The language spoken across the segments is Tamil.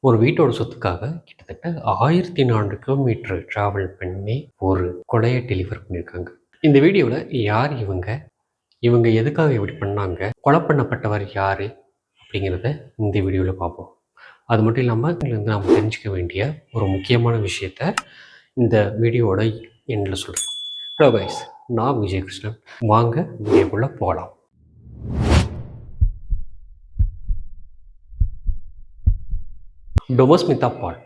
ஒரு வீட்டோட சொத்துக்காக கிட்டத்தட்ட 1400 கிலோமீட்டர் டிராவல் பண்ணி ஒரு கொலையை டெலிவர் பண்ணியிருக்காங்க. இந்த வீடியோவில் யார் இவங்க, இவங்க எதுக்காக இப்படி பண்ணாங்க, கொலை பண்ணப்பட்டவர் யார் அப்படிங்கிறத இந்த வீடியோவில் பார்ப்போம். அது மட்டும் இல்லாமல் இதுலேருந்து நாம் தெரிஞ்சுக்க வேண்டிய ஒரு முக்கியமான விஷயத்த இந்த வீடியோவோட எண்டில் சொல்கிறேன். ஹலோ கைஸ், நான் விஜயகிருஷ்ணன். வாங்க வீடியோக்குள்ளே போகலாம். டொமஸ்மிதா பால்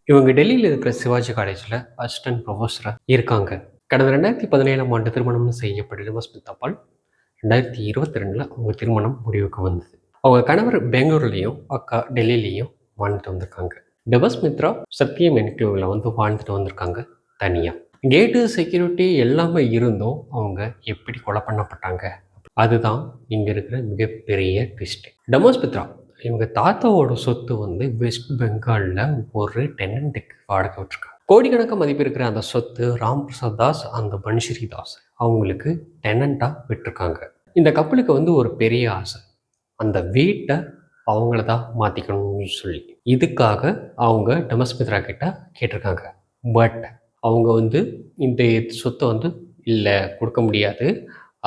இவங்க டெல்லியில் இருக்கிற சிவாஜி காலேஜில் அசிஸ்டன்ட் ப்ரொஃபஸராக இருக்காங்க. கடந்த 2017ஆம் ஆண்டு திருமணம் செய்யப்பட்ட டொமஸ்மிதா பால் 2022 அவங்க திருமணம் முடிவுக்கு வந்தது. அவங்க கணவர் பெங்களூர்லேயும் அக்கா டெல்லியிலையும் வாழ்ந்துட்டு வந்திருக்காங்க. டொமஸ்மித்ரா சத்தியம் என்க்ளேவில் வாழ்ந்துட்டு வந்திருக்காங்க தனியாக. கேட்டு செக்யூரிட்டி எல்லாமே இருந்தும் அவங்க எப்படி கொலை பண்ணப்பட்டாங்க, அதுதான் இங்கே இருக்கிற மிகப்பெரிய ட்விஸ்ட். டொமஸ்மித்ரா இவங்க தாத்தாவோட சொத்து வெஸ்ட் பெங்காலில் ஒரு டெனண்ட்டுக்கு வாடகை விட்டுருக்காங்க. கோடிக்கணக்காக மதிப்பு இருக்கிற அந்த சொத்து ராம் பிரசாத் தாஸ் அந்த பன்ஷரி தாஸ் அவங்களுக்கு டெனண்ட்டாக விட்டுருக்காங்க. இந்த கப்பலுக்கு ஒரு பெரிய ஆசை, அந்த வீட்டை அவங்கள தான் மாற்றிக்கணும்னு சொல்லி. இதுக்காக அவங்க டொமஸ்மித்ரா கிட்ட கேட்டிருக்காங்க. பட் அவங்க இந்த சொத்தை இல்லை கொடுக்க முடியாது,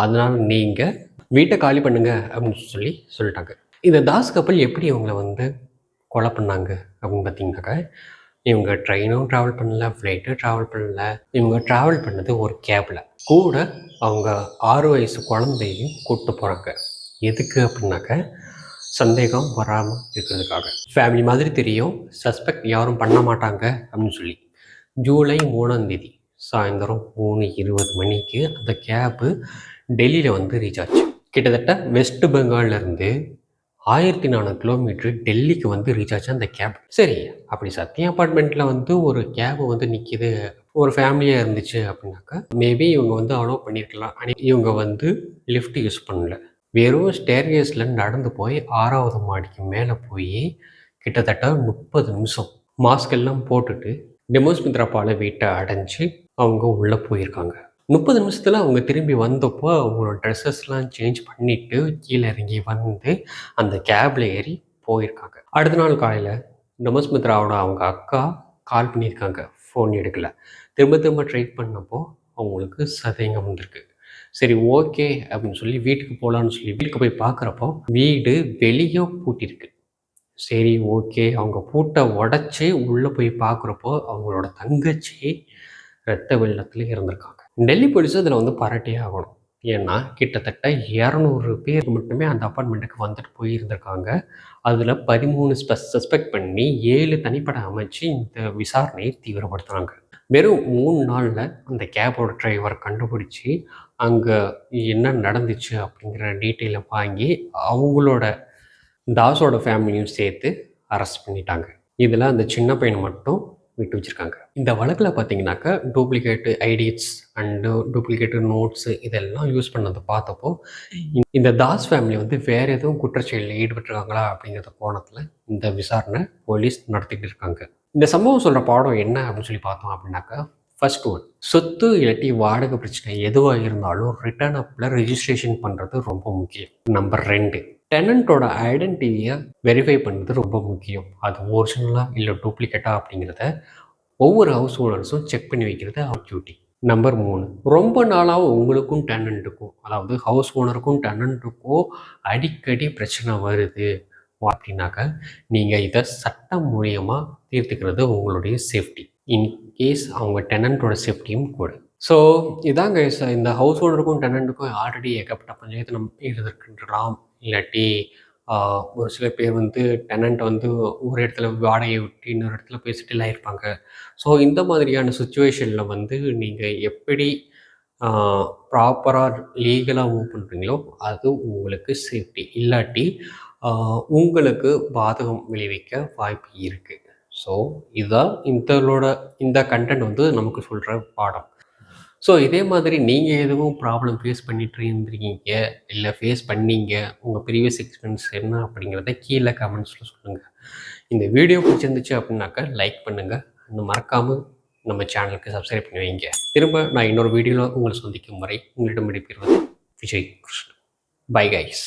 அதனால் நீங்கள் வீட்டை காலி பண்ணுங்க அப்படின்னு சொல்லிட்டாங்க. இந்த தாஸ் கப்பல் எப்படி இவங்களை கொலை பண்ணாங்க அப்படின்னு பார்த்தீங்கன்னாக்கா, இவங்க ட்ரெயினும் ட்ராவல் பண்ணல, ஃப்ளைட்டும் ட்ராவல் பண்ணல. இவங்க ட்ராவல் பண்ணது ஒரு கேபில். கூட அவங்க 6 வயசு குழந்தையும் கூப்பிட்டு போகிறாங்க. எதுக்கு அப்படின்னாக்க சந்தேகம் வராமல் இருக்கிறதுக்காக. ஃபேமிலி மாதிரி தெரியும், சஸ்பெக்ட் யாரும் பண்ண மாட்டாங்க அப்படின்னு சொல்லி. ஜூலை 3ஆம் தேதி சாயந்தரம் 3:20 மணிக்கு அந்த கேபு டெல்லியில் ரீச் ஆச்சு. கிட்டத்தட்ட வெஸ்ட் பெங்கால்லேருந்து 1400 கிலோமீட்டர் டெல்லிக்கு ரீச் ஆச்சு அந்த கேப். சரி, அப்படி சத்யா அப்பார்ட்மெண்ட்டில் ஒரு கேபு நிற்கிது, ஒரு ஃபேமிலியாக இருந்துச்சு அப்படின்னாக்கா மேபி இவங்க அலோவ் பண்ணியிருக்கலாம். ஆனால் இவங்க லிஃப்ட் யூஸ் பண்ணல, வெறும் ஸ்டேர்கேஸில் நடந்து போய் 6வது மாடிக்கு மேலே போய் கிட்டத்தட்ட 30 நிமிஷம் மாஸ்க் எல்லாம் போட்டுட்டு டொமஸ்மித்ரா பால் வீட்டை அடைஞ்சு அவங்க உள்ளே போயிருக்காங்க. 30 நிமிஷத்தில் அவங்க திரும்பி வந்தப்போ அவங்களோட ட்ரெஸ்ஸஸ்லாம் சேஞ்ச் பண்ணிவிட்டு கீழே இறங்கி அந்த கேபில் ஏறி போயிருக்காங்க. அடுத்த நாள் காலையில் டொமஸ்மித்ராவோட அவங்க அக்கா கால் பண்ணியிருக்காங்க, ஃபோன் எடுக்கலை. திரும்ப ட்ரை பண்ணப்போ அவங்களுக்கு சதேகம் வந்திருக்கு. சரி ஓகே அப்படின்னு சொல்லி வீட்டுக்கு போகலான்னு சொல்லி வீட்டுக்கு போய் பார்க்குறப்போ வீடு வெளியே பூட்டிருக்கு. சரி ஓகே, அவங்க பூட்டை உடச்சி உள்ளே போய் பார்க்குறப்போ அவங்களோட தங்கச்சி இரத்த வெள்ளத்தில் இருந்திருக்காங்க. டெல்லி போலீஸும் இதில் பாராட்டியே ஆகணும். ஏன்னா கிட்டத்தட்ட 200 பேர் மட்டுமே அந்த அப்பார்ட்மெண்ட்டுக்கு வந்துட்டு போயிருந்திருக்காங்க. அதில் 13 சஸ்பெக்ட் பண்ணி 7 தனிப்படை அமைச்சு இந்த விசாரணையை தீவிரப்படுத்துனாங்க. வெறும் 3 நாளில் அந்த கேபோட டிரைவர் கண்டுபிடிச்சி அங்கே என்ன நடந்துச்சு அப்படிங்கிற டீட்டெயிலை வாங்கி அவங்களோட தாஸோட ஃபேமிலியும் சேர்த்து அரெஸ்ட் பண்ணிட்டாங்க. இதில் அந்த சின்ன பையனை மட்டும் விட்டு வச்சுருக்காங்க. இந்த வழக்கில் பார்த்தீங்கன்னாக்கா duplicate IDs and duplicate notes இதெல்லாம் யூஸ் பண்ணதை பார்த்தப்போ இந்த தாஸ் ஃபேமிலி வேறு எதுவும் குற்றச்செயலில் ஈடுபட்டிருக்காங்களா அப்படிங்கிற கோணத்தில் இந்த விசாரணை போலீஸ் நடத்திட்டு இருக்காங்க. இந்த சம்பவம் சொல்கிற பாடம் என்ன அப்படின்னு சொல்லி பார்த்தோம் அப்படின்னாக்கா, ஃபர்ஸ்ட் ஒன், சொத்து இல்லாட்டி வாடகை பிரச்சனை எதுவாக இருந்தாலும் ரிட்டர்ன் அப்பில் ரெஜிஸ்ட்ரேஷன் பண்ணுறது ரொம்ப முக்கியம். நம்பர் 2, டெனண்ட்டோட ஐடென்டிட்டியை வெரிஃபை பண்ணுறது ரொம்ப முக்கியம். அது ஒரிஜினலாக இல்லை டூப்ளிகேட்டாக அப்படிங்கிறத ஒவ்வொரு ஹவுஸ் ஓனர்ஸும் செக் பண்ணி வைக்கிறது அவர் டியூட்டி. நம்பர் 3, ரொம்ப நாளாக உங்களுக்கும் டெனண்ட்டுக்கும், அதாவது ஹவுஸ் ஓனருக்கும் டெனண்ட்டுக்கும் அடிக்கடி பிரச்சனை வருது அப்படின்னாக்கா நீங்கள் இதை சட்டம் மூலியமாக தீர்த்துக்கிறது உங்களுடைய சேஃப்டி, இன்கேஸ் அவங்க டெனண்ட்டோட சேஃப்டியும் கூட. ஸோ இதாங்க இந்த ஹவுஸ் ஓனருக்கும் டெனண்ட்டுக்கும் ஆல்ரெடி ஏகப்பட்ட பஞ்சாயத்து நம்ம இருந்திருக்கின்றலாம். இல்லாட்டி ஒரு சில பேர் டெனண்ட் ஒரு இடத்துல வாடகையை விட்டு இன்னொரு இடத்துல போய் செட்டில் ஆகிருப்பாங்க. ஸோ இந்த மாதிரியான சுச்சுவேஷனில் நீங்கள் எப்படி ப்ராப்பராக லீகலாக மூவ் பண்ணுறீங்களோ அது உங்களுக்கு சேஃப்டி, இல்லாட்டி உங்களுக்கு பாதகம் விளைவிக்க வாய்ப்பு இருக்குது. ஸோ இதுதான் இந்த கண்டென்ட் நமக்கு சொல்கிற பாடம். ஸோ இதே மாதிரி நீங்கள் எதுவும் ப்ராப்ளம் ஃபேஸ் பண்ணிட்டு இருந்திருக்கீங்க, இல்லை ஃபேஸ் பண்ணீங்க, உங்கள் ப்ரீவியஸ் எக்ஸ்பீரியன்ஸ் என்ன அப்படிங்கிறத கீழே கமெண்ட்ஸில் சொல்லுங்கள். இந்த வீடியோ பிடிச்சிருந்துச்சு அப்படின்னாக்கா லைக் பண்ணுங்கள், இன்னும் மறக்காமல் நம்ம சேனலுக்கு சப்ஸ்கிரைப் பண்ணி வைங்க. திரும்ப நான் இன்னொரு வீடியோவில் உங்களை சந்திக்கும் வரை உங்களிடம் விடைபெறுவது விஜய் கிருஷ்ணன். Bye guys.